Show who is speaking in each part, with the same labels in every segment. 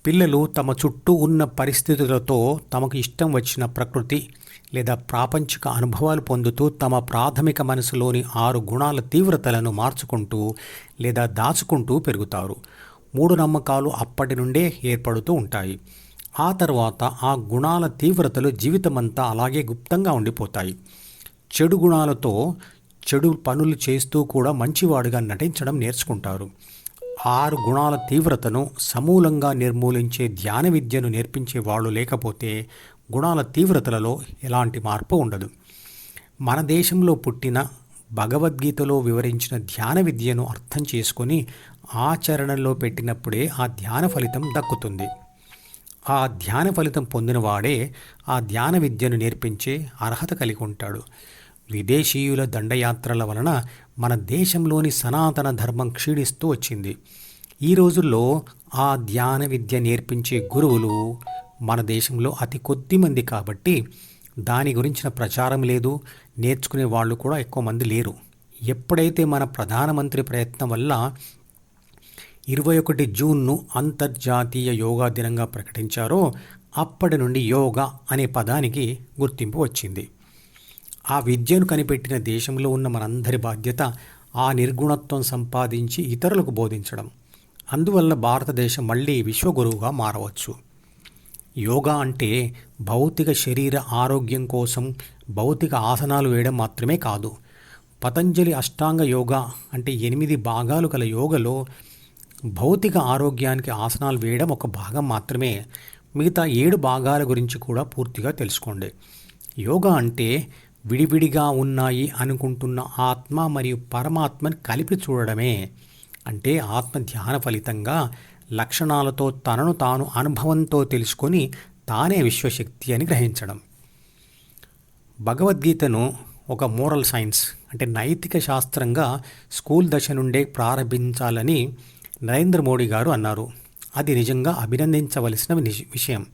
Speaker 1: పిల్లలు తమ చుట్టూ ఉన్న పరిస్థితులతో తమకు ఇష్టం వచ్చిన ప్రకృతి లేదా ప్రాపంచిక అనుభవాలు పొందుతూ తమ ప్రాథమిక మనసులోని 6 గుణాల తీవ్రతలను మార్చుకుంటూ లేదా దాచుకుంటూ పెరుగుతారు. మూఢనమ్మకాలు అప్పటి నుండే ఏర్పడుతూ ఉంటాయి. ఆ తర్వాత ఆ గుణాల తీవ్రతలు జీవితమంతా అలాగే గుప్తంగా ఉండిపోతాయి. చెడు గుణాలతో చెడు పనులు చేస్తూ కూడా మంచివాడిగా నటించడం నేర్చుకుంటారు. 6 గుణాల తీవ్రతను సమూలంగా నిర్మూలించే ధ్యాన విద్యను నేర్పించే వాళ్ళు లేకపోతే గుణాల తీవ్రతలలో ఎలాంటి మార్పు ఉండదు. మన దేశంలో పుట్టిన భగవద్గీతలో వివరించిన ధ్యాన విద్యను అర్థం చేసుకొని ఆచరణలో పెట్టినప్పుడే ఆ ధ్యాన ఫలితం దక్కుతుంది. ఆ ధ్యాన ఫలితం పొందినవాడే ఆ ధ్యాన విద్యను నేర్పించే అర్హత కలిగి ఉంటాడు. విదేశీయుల దండయాత్రల వలన మన దేశంలోని సనాతన ధర్మం క్షీణిస్తూ వచ్చింది. ఈ రోజుల్లో ఆ ధ్యాన విద్య నేర్పించే గురువులు మన దేశంలో అతి కొద్ది మంది కాబట్టి దాని గురించిన ప్రచారం లేదు, నేర్చుకునే వాళ్ళు కూడా ఎక్కువ మంది లేరు. ఎప్పుడైతే మన ప్రధానమంత్రి ప్రయత్నం వల్ల 21 జూన్ను అంతర్జాతీయ యోగా దినంగా ప్రకటించారో అప్పటి నుండి యోగా అనే పదానికి గుర్తింపు వచ్చింది. ఆ విద్యను కనిపెట్టిన దేశంలో ఉన్న మనందరి బాధ్యత ఆ నిర్గుణత్వం సంపాదించి ఇతరులకు బోధించడం. అందువల్ల భారతదేశం మళ్ళీ విశ్వగురువుగా మారవచ్చు. యోగా అంటే భౌతిక శరీర ఆరోగ్యం కోసం భౌతిక ఆసనాలు వేయడం మాత్రమే కాదు. పతంజలి అష్టాంగ యోగా అంటే 8 భాగాలు గల యోగలో భౌతిక ఆరోగ్యానికి ఆసనాలు వేయడం ఒక భాగం మాత్రమే. మిగతా 7 భాగాల గురించి కూడా పూర్తిగా తెలుసుకోండి. యోగా అంటే విడివిడిగా ఉన్నాయి అనుకుంటున్న ఆత్మ మరియు పరమాత్మని కలిపి చూడడమే. అంటే ఆత్మ ధ్యాన ఫలితంగా లక్షణాలతో తనను తాను అనుభవంతో తెలుసుకొని తానే విశ్వశక్తి అని గ్రహించడం. భగవద్గీతను ఒక మోరల్ సైన్స్ అంటే నైతిక శాస్త్రంగా స్కూల్ దశ నుండే ప్రారంభించాలని నరేంద్ర మోడీ గారు అన్నారు. అది నిజంగా అభినందించవలసిన విషయం.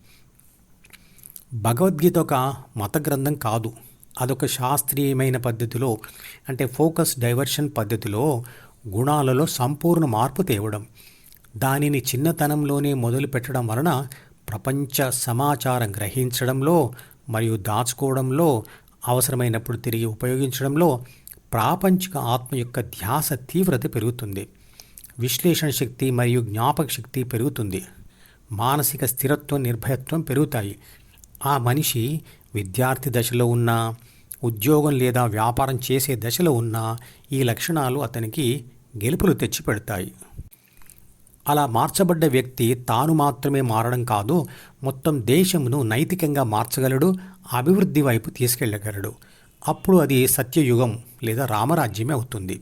Speaker 1: భగవద్గీత ఒక మత గ్రంథం కాదు. అదొక శాస్త్రీయమైన పద్ధతిలో అంటే ఫోకస్ డైవర్షన్ పద్ధతిలో గుణాలలో సంపూర్ణ మార్పు తేవడం. దానిని చిన్నతనంలోనే మొదలు పెట్టడం వలన ప్రపంచ సమాచారం గ్రహించడంలో మరియు దాచుకోవడంలో, అవసరమైనప్పుడు తిరిగి ఉపయోగించడంలో ప్రాపంచిక ఆత్మ యొక్క ధ్యాస తీవ్రత పెరుగుతుంది. విశ్లేషణ శక్తి మరియు జ్ఞాపక శక్తి పెరుగుతుంది. మానసిక స్థిరత్వం, నిర్భయత్వం పెరుగుతాయి. ఆ మనిషి విద్యార్థి దశలో ఉన్నా, ఉద్యోగం లేదా వ్యాపారం చేసే దశలో ఉన్నా ఈ లక్షణాలు అతనికి గెలుపులు తెచ్చిపెడతాయి. అలా మార్చబడ్డ వ్యక్తి తాను మాత్రమే మారడం కాదు, మొత్తం దేశమును నైతికంగా మార్చగలడు, అభివృద్ధి వైపు తీసుకెళ్ళగలడు. అప్పుడు అది సత్యయుగం లేదా రామరాజ్యమే అవుతుంది.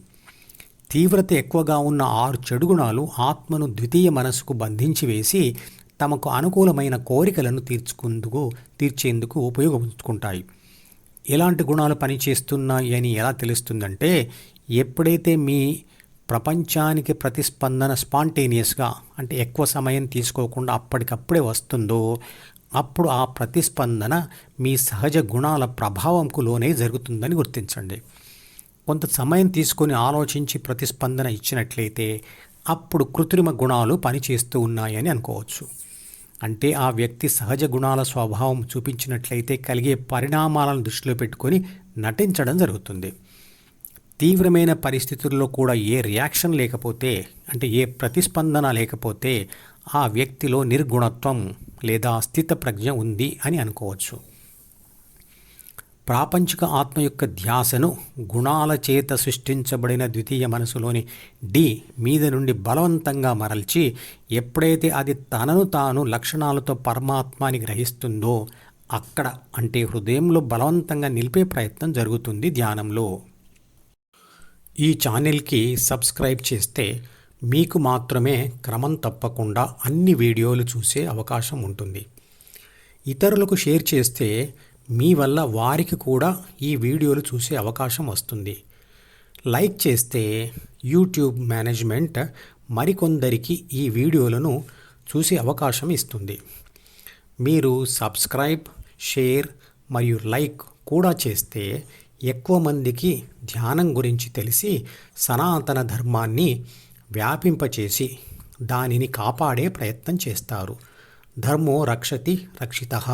Speaker 1: తీవ్రత ఎక్కువగా ఉన్న 6 చెడు గుణాలు ఆత్మను ద్వితీయ మనసుకు బంధించి వేసి తమకు అనుకూలమైన కోరికలను తీర్చేందుకు ఉపయోగించుకుంటాయి. ఎలాంటి గుణాలు పనిచేస్తున్నాయి అని ఎలా తెలుస్తుందంటే, ఎప్పుడైతే మీ ప్రపంచానికి ప్రతిస్పందన స్పాంటేనియస్గా అంటే ఎక్కువ సమయం తీసుకోకుండా అప్పటికప్పుడే వస్తుందో అప్పుడు ఆ ప్రతిస్పందన మీ సహజ గుణాల ప్రభావంకు లోనే జరుగుతుందని గుర్తించండి. కొంత సమయం తీసుకొని ఆలోచించి ప్రతిస్పందన ఇచ్చినట్లయితే అప్పుడు కృత్రిమ గుణాలు పనిచేస్తూ ఉన్నాయని అనుకోవచ్చు. అంటే ఆ వ్యక్తి సహజ గుణాల స్వభావం చూపించినట్లయితే కలిగే పరిణామాలను దృష్టిలో పెట్టుకొని నటించడం జరుగుతుంది. తీవ్రమైన పరిస్థితుల్లో కూడా ఏ రియాక్షన్ లేకపోతే అంటే ఏ ప్రతిస్పందన లేకపోతే ఆ వ్యక్తిలో నిర్గుణత్వం లేదా స్థితప్రజ్ఞ ఉంది అని అనుకోవచ్చు. ప్రాపంచిక ఆత్మ యొక్క ధ్యాసను గుణాల చేత సృష్టించబడిన ద్వితీయ మనసులోని డి మీద నుండి బలవంతంగా మరల్చి ఎప్పుడైతే అది తనను తాను లక్షణాలతో పరమాత్మాని గ్రహిస్తుందో అక్కడ అంటే హృదయంలో బలవంతంగా నిలిపే ప్రయత్నం జరుగుతుంది ధ్యానంలో. ఈ ఛానల్కి సబ్స్క్రైబ్ చేస్తే మీకు మాత్రమే క్రమం తప్పకుండా అన్ని వీడియోలు చూసే అవకాశం ఉంటుంది. ఇతరులకు షేర్ చేస్తే మీ వల్ల వారికి కూడా ఈ వీడియోలు చూసే అవకాశం వస్తుంది. లైక్ చేస్తే యూట్యూబ్ మేనేజ్మెంట్ మరికొందరికి ఈ వీడియోలను చూసే అవకాశం ఇస్తుంది. మీరు సబ్స్క్రైబ్, షేర్ మరియు లైక్ కూడా చేస్తే ఎక్కువ మందికి ధ్యానం గురించి తెలిసి సనాతన ధర్మాన్ని వ్యాపింపచేసి దానిని కాపాడే ప్రయత్నం చేస్తారు. ధర్మో రక్షతి రక్షితః.